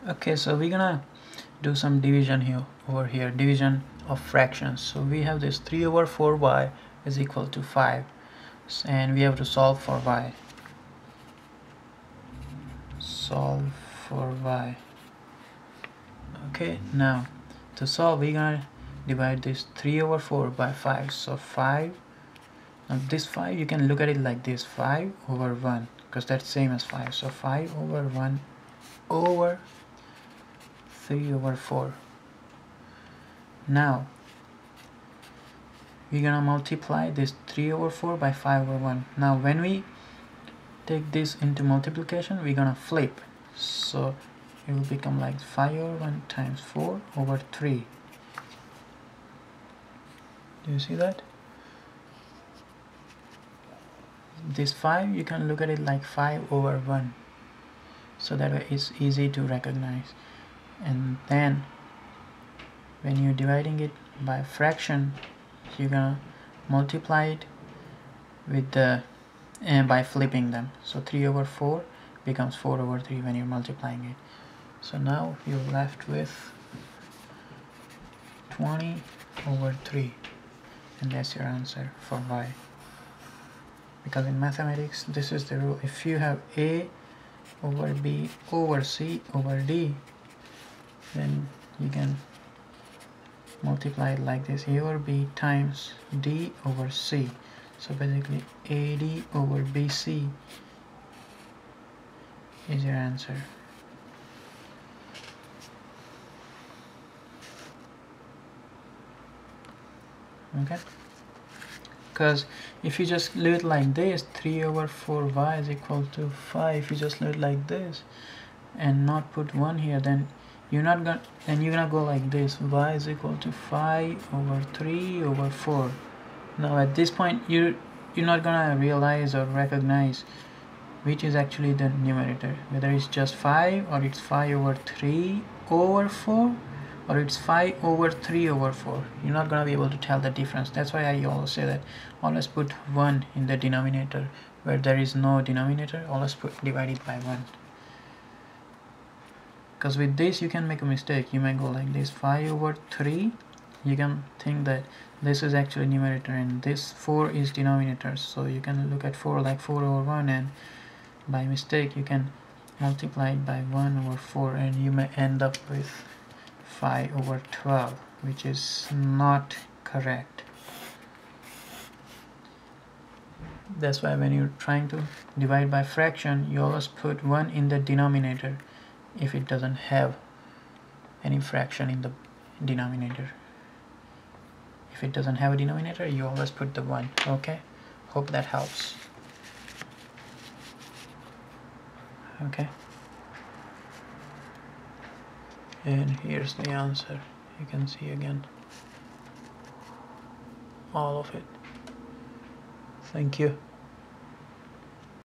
Okay, so we're gonna do some division here over here, division of fractions. So we have this 3 over 4y is equal to 5, and we have to solve for y. Solve for y. Okay, now to solve we're gonna divide this 3 over 4 by 5. So 5, now this 5 you can look at it like this, 5 over 1, because that's same as 5. So 5 over 1 over 3 over 4. Now we're gonna multiply this 3 over 4 by 5 over 1. Now when we take this into multiplication, we're gonna flip, so it will become like 5 over 1 times 4 over 3. Do you see that? This 5 you can look at it like 5 over 1, so that way it's easy to recognize. And then when you're dividing it by fraction, you're gonna multiply it with the by flipping them. So 3 over 4 becomes 4 over 3 when you're multiplying it. So now you're left with 20 over 3, and that's your answer for y. Because in mathematics this is the rule: if you have a over b over c over d, then you can multiply it like this: a over b times d over c. So basically AD over BC is your answer. Okay, because if you just leave it like this, 3 over 4y is equal to 5, if you just leave it like this and not put 1 here, then you're gonna go like this: y is equal to 5 over 3 over 4. Now at this point you're not gonna realize or recognize which is actually the numerator, whether it's just 5 or it's 5 over 3 over 4 or it's 5 over 3 over 4. You're not gonna be able to tell the difference. That's why I always say that always put 1 in the denominator. Where there is no denominator, always divide it by 1. Because with this you can make a mistake. You might go like this: 5 over 3, you can think that this is actually numerator and this 4 is denominator, so you can look at 4 like 4 over 1, and by mistake you can multiply it by 1 over 4, and you may end up with 5 over 12, which is not correct. That's why when you're trying to divide by fraction, you always put 1 in the denominator if it doesn't have any fraction in the denominator. If it doesn't have a denominator, you always put the 1. Okay, hope that helps. Okay, and here's the answer. You can see again all of it. Thank you.